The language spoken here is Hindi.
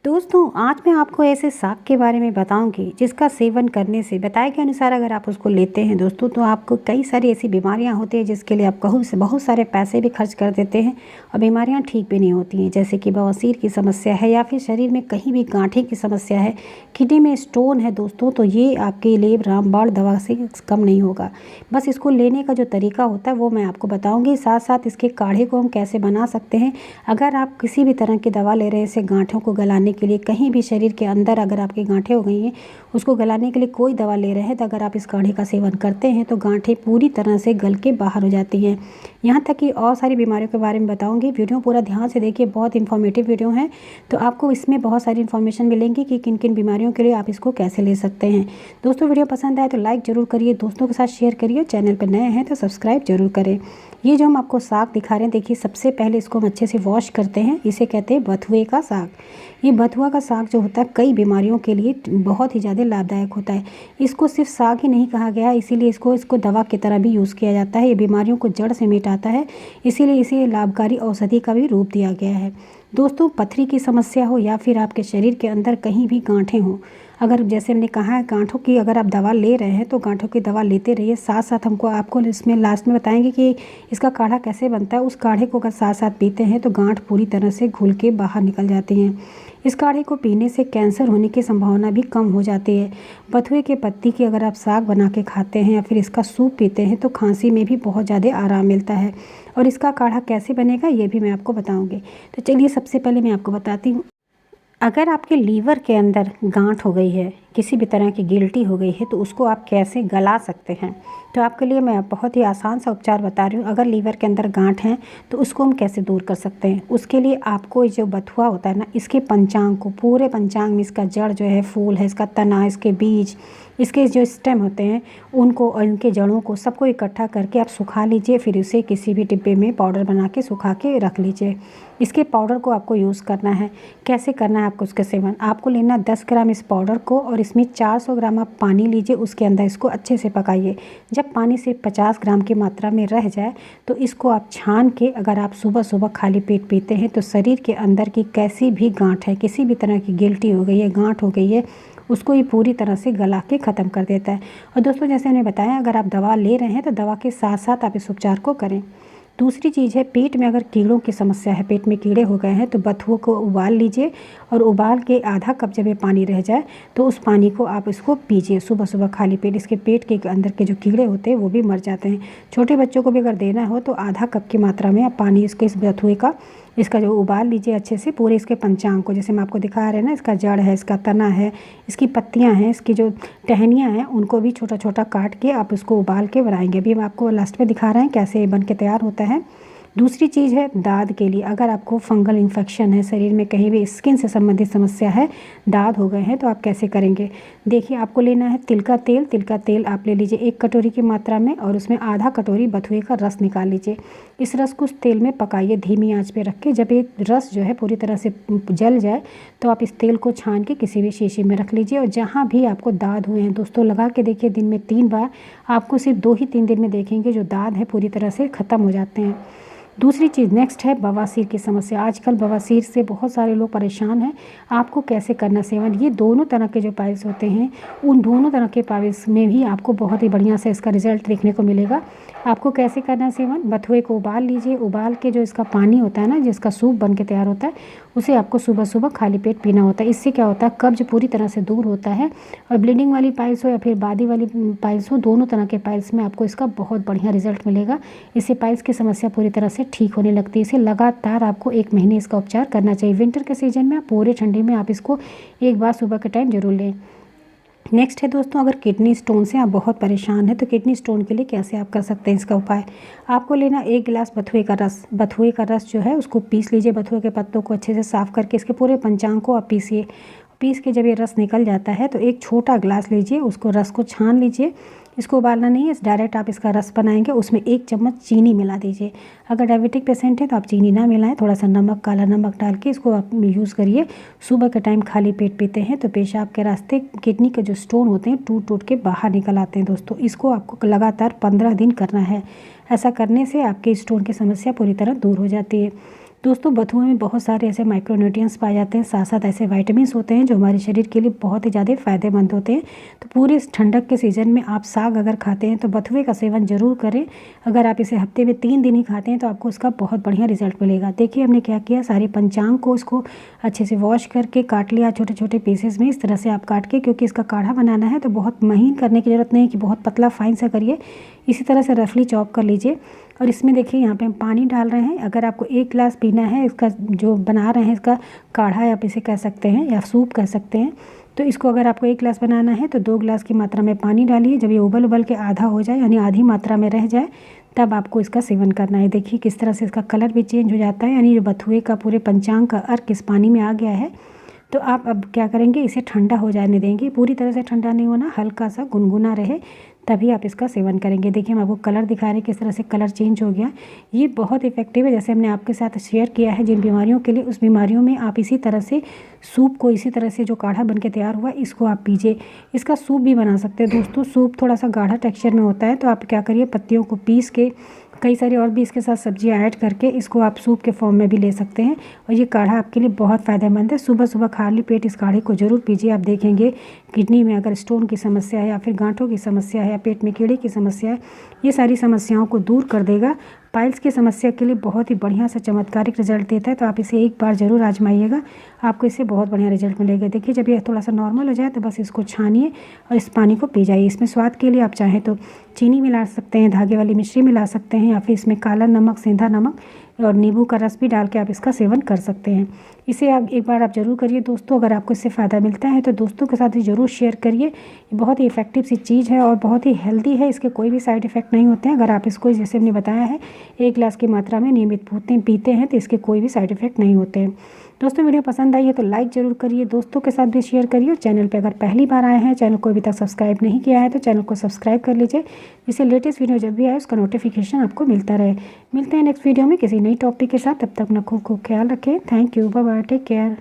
दोस्तों आज मैं आपको ऐसे साग के बारे में बताऊंगी जिसका सेवन करने से बताए के अनुसार अगर आप उसको लेते हैं दोस्तों तो आपको कई सारी ऐसी बीमारियां होती हैं जिसके लिए आप बहुत सारे पैसे भी खर्च कर देते हैं और बीमारियां ठीक भी नहीं होती हैं। जैसे कि बवासीर की समस्या है या फिर शरीर में कहीं भी गांठे की समस्या है, किडनी में स्टोन है दोस्तों, तो ये आपके लिए रामबाण दवा से कम नहीं होगा। बस इसको लेने का जो तरीका होता है वो मैं आपको बताऊँगी। साथ साथ इसके काढ़े को हम कैसे बना सकते हैं। अगर आप किसी भी तरह की दवा ले रहे हैं, इसे गांठों को गलाने के लिए, कहीं भी शरीर के अंदर अगर आपकी गांठें हो गई हैं उसको गलाने के लिए कोई दवा ले रहे हैं, तो अगर आप इस काढ़े का सेवन करते हैं तो गांठें पूरी तरह से गल के बाहर हो जाती हैं। यहाँ तक कि और सारी बीमारियों के बारे में बताऊंगी। वीडियो पूरा ध्यान से देखिए, बहुत इन्फॉर्मेटिव वीडियो है, तो आपको इसमें बहुत सारी इन्फॉर्मेशन मिलेंगी कि किन किन बीमारियों के लिए आप इसको कैसे ले सकते हैं। दोस्तों वीडियो पसंद आए तो लाइक ज़रूर करिए, दोस्तों के साथ शेयर करिए, चैनल पर नए हैं तो सब्सक्राइब जरूर करें। ये जो हम आपको साग दिखा रहे हैं, देखिए सबसे पहले इसको हम अच्छे से वॉश करते हैं। इसे कहते हैं बथुए का साग। ये बथुआ का साग जो होता है कई बीमारियों के लिए बहुत ही ज़्यादा लाभदायक होता है। इसको सिर्फ साग ही नहीं कहा गया है, इसीलिए इसको दवा की तरह भी यूज़ किया जाता है। ये बीमारियों को जड़ से मिटाता है, इसीलिए इसे लाभकारी औषधि का भी रूप दिया गया है। दोस्तों पथरी की समस्या हो या फिर आपके शरीर के अंदर कहीं भी गांठें हों, अगर जैसे हमने कहा है गांठों की अगर आप दवा ले रहे हैं तो गांठों की दवा लेते रहिए। साथ साथ आपको इसमें लास्ट में बताएंगे कि इसका काढ़ा कैसे बनता है। उस काढ़े को अगर साथ साथ पीते हैं तो गांठ पूरी तरह से घुल के बाहर निकल जाती हैं। इस काढ़े को पीने से कैंसर होने की संभावना भी कम हो जाती है। बथुए के पत्ती की अगर आप साग बना के खाते हैं या फिर इसका सूप पीते हैं तो खांसी में भी बहुत ज़्यादा आराम मिलता है। और इसका काढ़ा कैसे बनेगा ये भी मैं आपको बताऊँगी। तो चलिए सबसे पहले मैं आपको बताती हूँ। अगर आपके लीवर के अंदर गांठ हो गई है, किसी भी तरह की गिल्टी हो गई है, तो उसको आप कैसे गला सकते हैं। तो आपके लिए मैं बहुत ही आसान सा उपचार बता रही हूँ। अगर लीवर के अंदर गांठ है तो उसको हम कैसे दूर कर सकते हैं। उसके लिए आपको जो बथुआ होता है ना, इसके पंचांग को, पूरे पंचांग में इसका जड़ जो है, फूल है, इसका तना, इसके बीज, इसके जो स्टेम होते हैं उनको और इनके जड़ों को सबको इकट्ठा करके आप सुखा लीजिए। फिर उसे किसी भी डिब्बे में पाउडर बना के सुखा के रख लीजिए। इसके पाउडर को आपको यूज़ करना है। कैसे करना है आपको उसके सेवन, आपको लेना 10 ग्राम इस पाउडर को और इसमें 400 ग्राम आप पानी लीजिए। उसके अंदर इसको अच्छे से पकाइए। जब पानी सिर्फ 50 ग्राम की मात्रा में रह जाए तो इसको आप छान के अगर आप सुबह सुबह खाली पेट पीते हैं तो शरीर के अंदर की कैसी भी गांठ है, किसी भी तरह की गिल्टी हो गई है, गांठ हो गई है, उसको ये पूरी तरह से गला के ख़त्म कर देता है। और दोस्तों जैसे मैंने बताया, अगर आप दवा ले रहे हैं तो दवा के साथ साथ आप इस उपचार को करें। दूसरी चीज़ है, पेट में अगर कीड़ों की समस्या है, पेट में कीड़े हो गए हैं, तो बथुओं को उबाल लीजिए और उबाल के आधा कप जब ये पानी रह जाए तो उस पानी को आप इसको पीजिए सुबह सुबह खाली पेट। इसके पेट के अंदर के जो कीड़े होते हैं वो भी मर जाते हैं। छोटे बच्चों को भी अगर देना हो तो आधा कप की मात्रा में आप पानी इस बथुए का इसका जो उबाल लीजिए अच्छे से, पूरे इसके पंचांग को, जैसे मैं आपको दिखा रहे हैं ना, इसका जड़ है, इसका तना है, इसकी पत्तियां हैं, इसकी जो टहनियां हैं, उनको भी छोटा छोटा काट के आप इसको उबाल के बनाएंगे। अभी हम आपको लास्ट में दिखा रहे हैं कैसे ये बन के तैयार होता है। दूसरी चीज़ है दाद के लिए, अगर आपको फंगल इन्फेक्शन है, शरीर में कहीं भी स्किन से संबंधित समस्या है, दाद हो गए हैं, तो आप कैसे करेंगे। देखिए आपको लेना है तिल का तेल। तिल का तेल आप ले लीजिए 1 कटोरी की मात्रा में और उसमें आधा कटोरी बथुए का रस निकाल लीजिए। इस रस को उस तेल में पकाइए धीमी आंच पे रख के। जब ये रस जो है पूरी तरह से जल जाए तो आप इस तेल को छान के किसी भी शीशी में रख लीजिए। और जहाँ भी आपको दाद हुए हैं दोस्तों, लगा के देखिए दिन में 3 बार, आपको सिर्फ 2 ही 3 दिन में देखेंगे जो दाद है पूरी तरह से ख़त्म हो जाते हैं। दूसरी चीज़ नेक्स्ट है बवासीर की समस्या। आजकल बवासीर से बहुत सारे लोग परेशान हैं। आपको कैसे करना सेवन, ये दोनों तरह के जो पाइल्स होते हैं उन दोनों तरह के पाइल्स में भी आपको बहुत ही बढ़िया से इसका रिजल्ट देखने को मिलेगा। आपको कैसे करना सेवन, बथुए को उबाल लीजिए। उबाल के जो इसका पानी होता है ना, जिसका सूप बन के तैयार होता है, उसे आपको सुबह सुबह खाली पेट पीना होता है। इससे क्या होता है, कब्ज पूरी तरह से दूर होता है। और ब्लीडिंग वाली पाइल्स हो या फिर बादी वाली पाइल्स हो, दोनों तरह के पाइल्स में आपको इसका बहुत बढ़िया रिजल्ट मिलेगा। इससे पाइल्स की समस्या पूरी तरह से ठीक होने लगती है। इसे लगातार आपको 1 महीने इसका उपचार करना चाहिए। विंटर के सीजन में, पूरे ठंडी में आप इसको एक बार सुबह के टाइम जरूर लें। नेक्स्ट है दोस्तों, अगर किडनी स्टोन से आप बहुत परेशान हैं तो किडनी स्टोन के लिए कैसे आप कर सकते हैं इसका उपाय। आपको लेना 1 गिलास बथुए का रस। बथुए का रस जो है उसको पीस लीजिए। बथुए के पत्तों को अच्छे से साफ़ करके इसके पूरे पंचांग को आप पीसिए। पीस के जब ये रस निकल जाता है तो एक छोटा ग्लास लीजिए, उसको रस को छान लीजिए। इसको उबालना नहीं है, डायरेक्ट आप इसका रस बनाएंगे। उसमें 1 चम्मच चीनी मिला दीजिए। अगर डायबिटिक पेशेंट है तो आप चीनी ना मिलाएं, थोड़ा सा नमक, काला नमक डाल के इसको आप यूज़ करिए। सुबह के टाइम खाली पेट पीते हैं तो पेशाब के रास्ते किडनी के जो स्टोन होते हैं टूट टूट के बाहर निकल आते हैं दोस्तों। इसको आपको लगातार 15 दिन करना है। ऐसा करने से आपके स्टोन की समस्या पूरी तरह दूर हो जाती है। दोस्तों बथुए में बहुत सारे ऐसे माइक्रोन्यूट्रिएंट्स पाए जाते हैं, साथ साथ ऐसे विटामिन्स होते हैं जो हमारे शरीर के लिए बहुत ही ज़्यादा फ़ायदेमंद होते हैं। तो पूरे इस ठंडक के सीज़न में आप साग अगर खाते हैं तो बथुए का सेवन ज़रूर करें। अगर आप इसे हफ्ते में 3 दिन ही खाते हैं तो आपको उसका बहुत बढ़िया रिजल्ट मिलेगा। देखिए हमने क्या किया, सारे पंचांग को उसको अच्छे से वॉश करके काट लिया छोटे छोटे पीसेस में। इस तरह से आप काट के, क्योंकि इसका काढ़ा बनाना है तो बहुत महीन करने की ज़रूरत नहीं कि बहुत पतला फाइन सा करिए, इसी तरह से रफली चॉप कर लीजिए। और इसमें देखिए यहाँ पे हम पानी डाल रहे हैं। अगर आपको 1 गिलास पीना है, इसका जो बना रहे हैं इसका काढ़ा आप इसे कह सकते हैं या सूप कह सकते हैं, तो इसको अगर आपको 1 गिलास बनाना है तो 2 गिलास की मात्रा में पानी डालिए। जब ये उबल के आधा हो जाए यानी आधी मात्रा में रह जाए तब आपको इसका सेवन करना है। देखिए किस तरह से इसका कलर भी चेंज हो जाता है, यानी बथुए का पूरे पंचांग का अर्क इस पानी में आ गया है। तो आप अब क्या करेंगे, इसे ठंडा हो जाने देंगे। पूरी तरह से ठंडा नहीं होना, हल्का सा गुनगुना रहे तभी आप इसका सेवन करेंगे। देखिए हम आपको कलर दिखा रहे हैं किस तरह से कलर चेंज हो गया। ये बहुत इफेक्टिव है, जैसे हमने आपके साथ शेयर किया है जिन बीमारियों के लिए, उस बीमारियों में आप इसी तरह से सूप को, इसी तरह से जो काढ़ा बन के तैयार हुआ इसको आप पीजिए। इसका सूप भी बना सकते हैं दोस्तों। सूप थोड़ा सा गाढ़ा टेक्सचर में होता है, तो आप क्या करिए, पत्तियों को पीस के कई सारी और भी इसके साथ सब्जियां ऐड करके इसको आप सूप के फॉर्म में भी ले सकते हैं। और ये काढ़ा आपके लिए बहुत फ़ायदेमंद है। सुबह सुबह खाली पेट इस काढ़े को ज़रूर पीजिए। आप देखेंगे किडनी में अगर स्टोन की समस्या है या फिर गांठों की समस्या है या पेट में कीड़े की समस्या है, ये सारी समस्याओं को दूर कर देगा। पाइल्स की समस्या के लिए बहुत ही बढ़िया से चमत्कारिक रिजल्ट देता है, तो आप इसे एक बार ज़रूर आजमाइएगा, आपको इससे बहुत बढ़िया रिजल्ट मिलेगा। देखिए जब ये थोड़ा सा नॉर्मल हो जाए तो बस इसको छानिए और इस पानी को पी जाइए। इसमें स्वाद के लिए आप चाहें तो चीनी मिला सकते हैं, धागे वाली मिश्री मिला सकते हैं, या फिर इसमें काला नमक, सेंधा नमक और नींबू का रस भी डाल के आप इसका सेवन कर सकते हैं। इसे आप एक बार आप ज़रूर करिए दोस्तों। अगर आपको इससे फ़ायदा मिलता है तो दोस्तों के साथ भी ज़रूर शेयर करिए। ये बहुत ही इफेक्टिव सी चीज़ है और बहुत ही हेल्दी है, इसके कोई भी साइड इफ़ेक्ट नहीं होते हैं। अगर आप इसको जैसे हमने बताया है 1 गिलास की मात्रा में नियमित पीते हैं तो इसके कोई भी साइड इफ़ेक्ट नहीं होते हैं। दोस्तों वीडियो पसंद आई है तो लाइक ज़रूर करिए, दोस्तों के साथ भी शेयर करिए। और चैनल पे अगर पहली बार आए हैं, चैनल को अभी तक सब्सक्राइब नहीं किया है तो चैनल को सब्सक्राइब कर लीजिए, जिससे लेटेस्ट वीडियो जब भी आए उसका नोटिफिकेशन आपको मिलता रहे। मिलते हैं नेक्स्ट वीडियो में किसी नई टॉपिक के साथ, तब तक अपना खूब ख्याल रखें। Thank you, bye bye, take care.